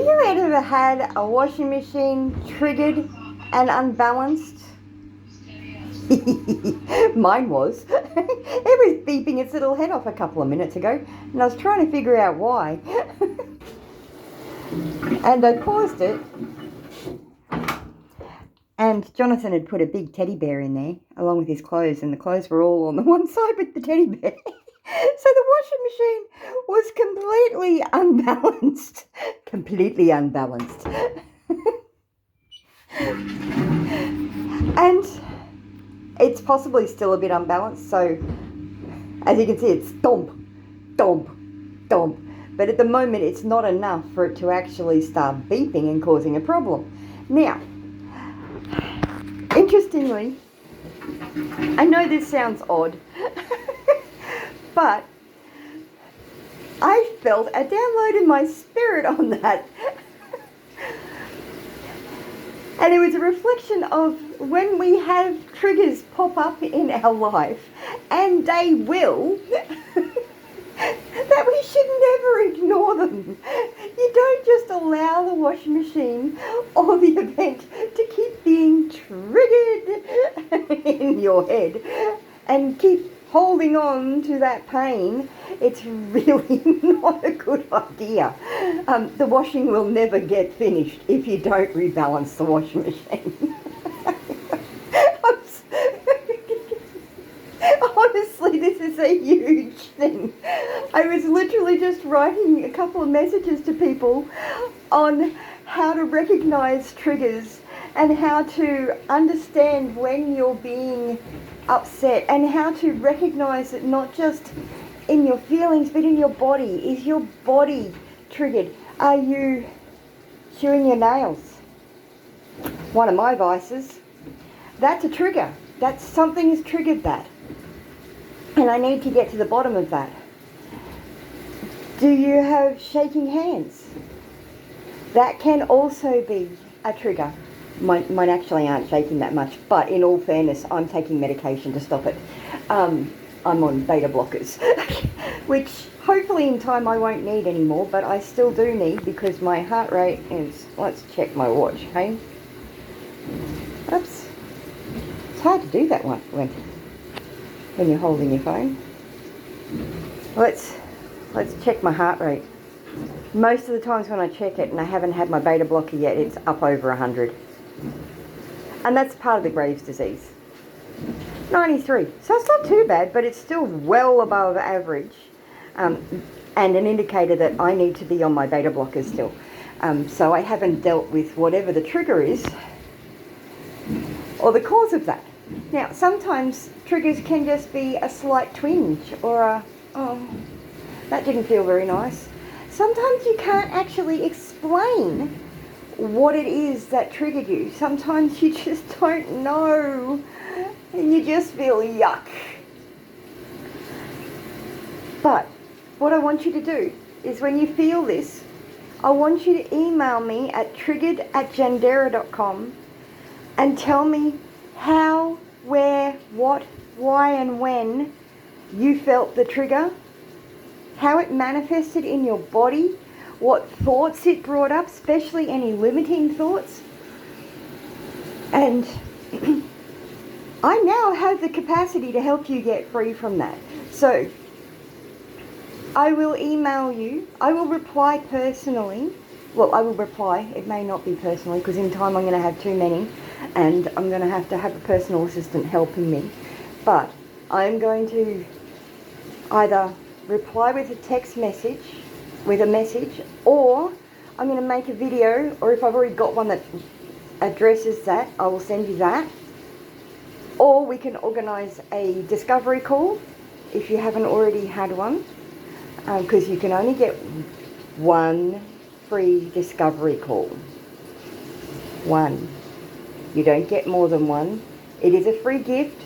you ever had a washing machine triggered and unbalanced? Mine was. It was beeping its little head off a couple of minutes ago, and I was trying to figure out why. And I paused it, and Jonathan had put a big teddy bear in there, along with his clothes, and the clothes were all on the one side with the teddy bear. So the washing machine was completely unbalanced. Completely unbalanced. And it's possibly still a bit unbalanced, so as you can see, it's thump, thump, thump. But at the moment, it's not enough for it to actually start beeping and causing a problem. Now, interestingly, I know this sounds odd, but I felt a download in my spirit on that. And it was a reflection of when we have triggers pop up in our life, and they will, that we should never ignore them. You don't just allow the washing machine or the event to keep being triggered in your head and keep holding on to that pain. It's really not a good idea. The washing will never get finished if you don't rebalance the washing machine. Honestly, this is a huge thing. I was literally just writing a couple of messages to people on how to recognize triggers and how to understand when you're being upset and how to recognize it not just in your feelings but in your body. Is your body triggered? Are you chewing your nails? One of my vices. That's a trigger. That's something has triggered that. And I need to get to the bottom of that. Do you have shaking hands? That can also be a trigger. Mine actually aren't shaking that much, but in all fairness, I'm taking medication to stop it. I'm on beta blockers, which hopefully in time I won't need anymore, but I still do need because my heart rate is, let's check my watch, hey? Oops. It's hard to do that one when you're holding your phone. Let's check my heart rate. Most of the times when I check it and I haven't had my beta blocker yet, it's up over 100. And that's part of the Graves' disease. 93. So it's not too bad, but it's still well above average. And an indicator that I need to be on my beta blockers still. So I haven't dealt with whatever the trigger is or the cause of that. Now, sometimes triggers can just be a slight twinge or a, oh, that didn't feel very nice. Sometimes you can't actually explain what it is that triggered you. Sometimes you just don't know and you just feel yuck. But what I want you to do is when you feel this, I want you to email me at triggered@jandera.com and tell me how, where, what, why and when you felt the trigger, how it manifested in your body, what thoughts it brought up, especially any limiting thoughts. And I now have the capacity to help you get free from that. So I will email you. I will reply personally. Well, I will reply. It may not be personally because in time I'm going to have too many and I'm going to have a personal assistant helping me. But I'm going to either reply with a text message, with a message, or I'm going to make a video, or if I've already got one that addresses that, I will send you that. Or we can organise a discovery call if you haven't already had one, because you can only get one free discovery call. One. You don't get more than one. It is a free gift.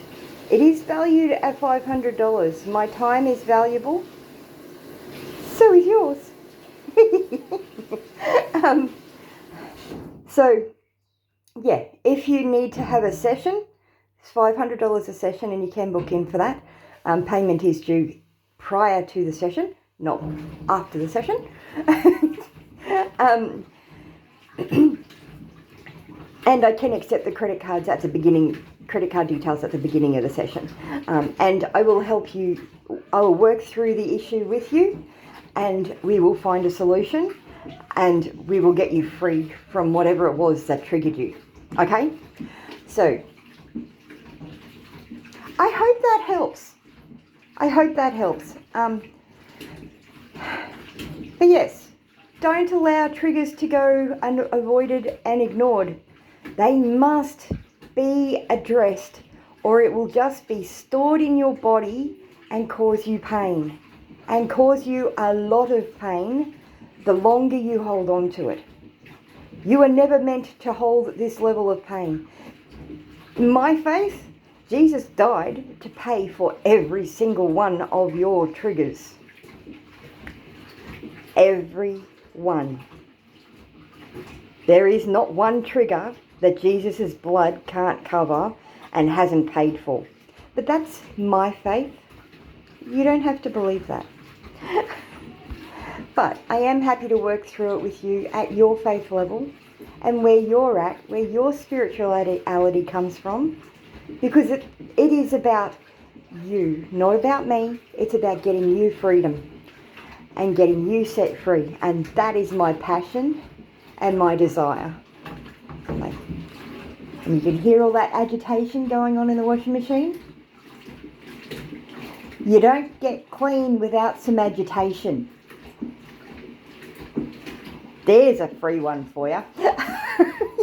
It is valued at $500. My time is valuable. So is yours. So, yeah, if you need to have a session, it's $500 a session and you can book in for that. Payment is due prior to the session, not after the session. And I can accept the credit card details at the beginning of the session. And I will help you, I will work through the issue with you, and we will find a solution, and we will get you free from whatever it was that triggered you. Okay? So, I hope that helps. I hope that helps. But yes, don't allow triggers to go unavoided and ignored. They must be addressed, or it will just be stored in your body and cause you pain, and cause you a lot of pain the longer you hold on to it. You are never meant to hold this level of pain. In my faith, Jesus died to pay for every single one of your triggers. Every one. There is not one trigger that Jesus' blood can't cover and hasn't paid for. But that's my faith. You don't have to believe that. But I am happy to work through it with you at your faith level and where you're at, where your spirituality comes from. Because it is about you, not about me. It's about getting you freedom and getting you set free. And that is my passion and my desire. And you can hear all that agitation going on in the washing machine. You don't get clean without some agitation. There's a free one for you.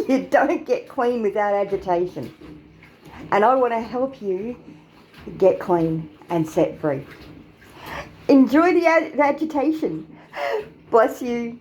You don't get clean without agitation. And I want to help you get clean and set free. Enjoy the agitation. Bless you.